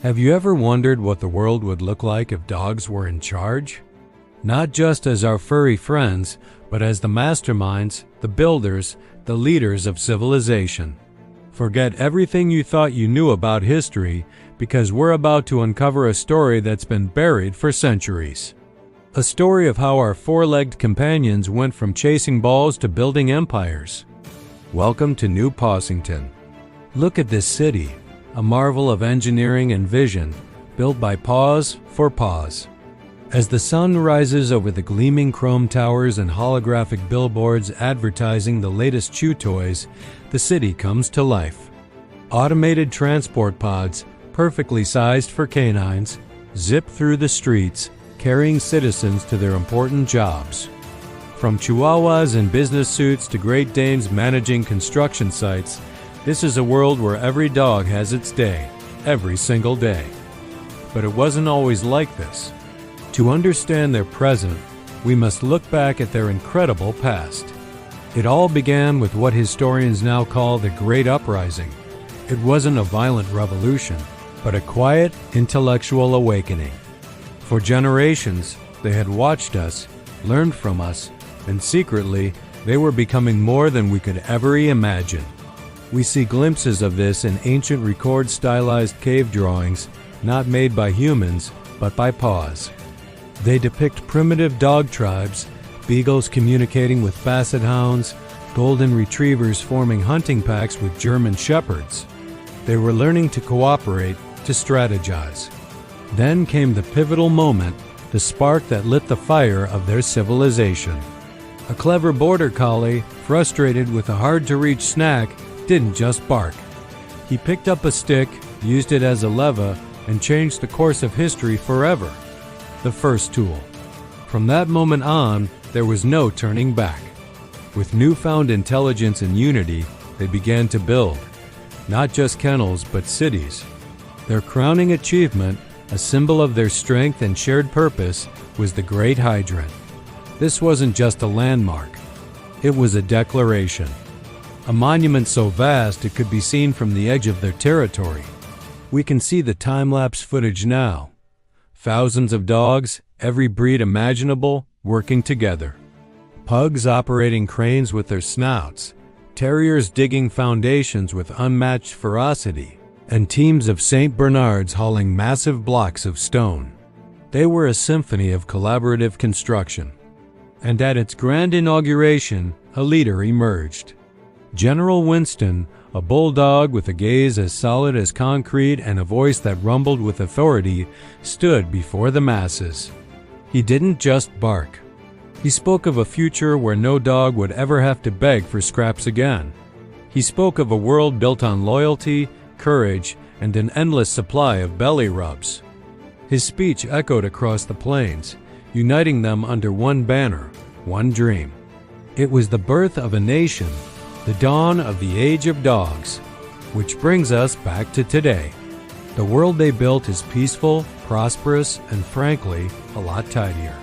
Have you ever wondered what the world would look like if dogs were in charge? Not just as our furry friends, but as the masterminds, the builders, the leaders of civilization. Forget everything you thought you knew about history, because we're about to uncover a story that's been buried for centuries. A story of how our four-legged companions went from chasing balls to building empires. Welcome to New Possington. Look at this city, a marvel of engineering and vision, built by Paws for Paws. As the sun rises over the gleaming chrome towers and holographic billboards advertising the latest chew toys, the city comes to life. Automated transport pods, perfectly sized for canines, zip through the streets, carrying citizens to their important jobs. From Chihuahuas in business suits to Great Danes managing construction sites, this is a world where every dog has its day, every single day. But it wasn't always like this. To understand their present, we must look back at their incredible past. It all began with what historians now call the Great Uprising. It wasn't a violent revolution, but a quiet, intellectual awakening. For generations, they had watched us, learned from us, and secretly, they were becoming more than we could ever imagine. We see glimpses of this in ancient record-stylized cave drawings, not made by humans, but by Paws. They depict primitive dog tribes, beagles communicating with basset hounds, golden retrievers forming hunting packs with German shepherds. They were learning to cooperate, to strategize. Then came the pivotal moment, the spark that lit the fire of their civilization. A clever border collie, frustrated with a hard-to-reach snack, didn't just bark. He picked up a stick, used it as a lever, and changed the course of history forever. The first tool. From that moment on, there was no turning back. With newfound intelligence and unity, they began to build. Not just kennels, but cities. Their crowning achievement, a symbol of their strength and shared purpose, was the Great Hydrant. This wasn't just a landmark. It was a declaration. A monument so vast it could be seen from the edge of their territory. We can see the time-lapse footage now. Thousands of dogs, every breed imaginable, working together. Pugs operating cranes with their snouts, terriers digging foundations with unmatched ferocity, and teams of St. Bernards hauling massive blocks of stone. They were a symphony of collaborative construction. And at its grand inauguration, a leader emerged. General Winston, a bulldog with a gaze as solid as concrete and a voice that rumbled with authority, stood before the masses. He didn't just bark. He spoke of a future where no dog would ever have to beg for scraps again. He spoke of a world built on loyalty, courage, and an endless supply of belly rubs. His speech echoed across the plains, uniting them under one banner, one dream. It was the birth of a nation, the dawn of the age of dogs, which brings us back to today. The world they built is peaceful, prosperous, and frankly, a lot tidier.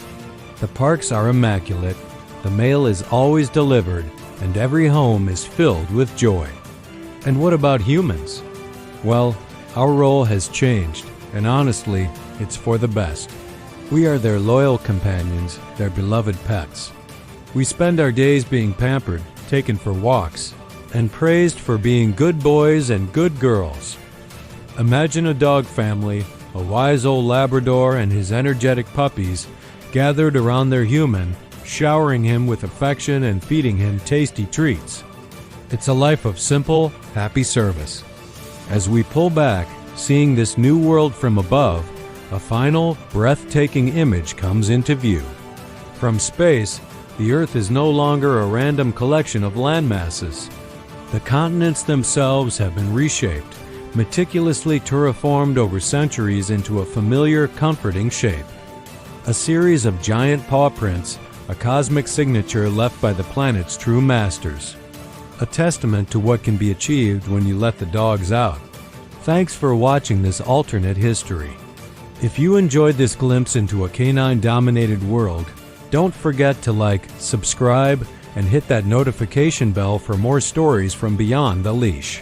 The parks are immaculate, the mail is always delivered, and every home is filled with joy. And what about humans? Well, our role has changed, and honestly, it's for the best. We are their loyal companions, their beloved pets. We spend our days being pampered, taken for walks, and praised for being good boys and good girls. Imagine a dog family, a wise old Labrador and his energetic puppies, gathered around their human, showering him with affection and feeding him tasty treats. It's a life of simple, happy service. As we pull back, seeing this new world from above, a final, breathtaking image comes into view. From space, the Earth is no longer a random collection of landmasses. The continents themselves have been reshaped, meticulously terraformed over centuries into a familiar, comforting shape. A series of giant paw prints, a cosmic signature left by the planet's true masters. A testament to what can be achieved when you let the dogs out. Thanks for watching this alternate history. If you enjoyed this glimpse into a canine-dominated world, don't forget to like, subscribe, and hit that notification bell for more stories from beyond the leash.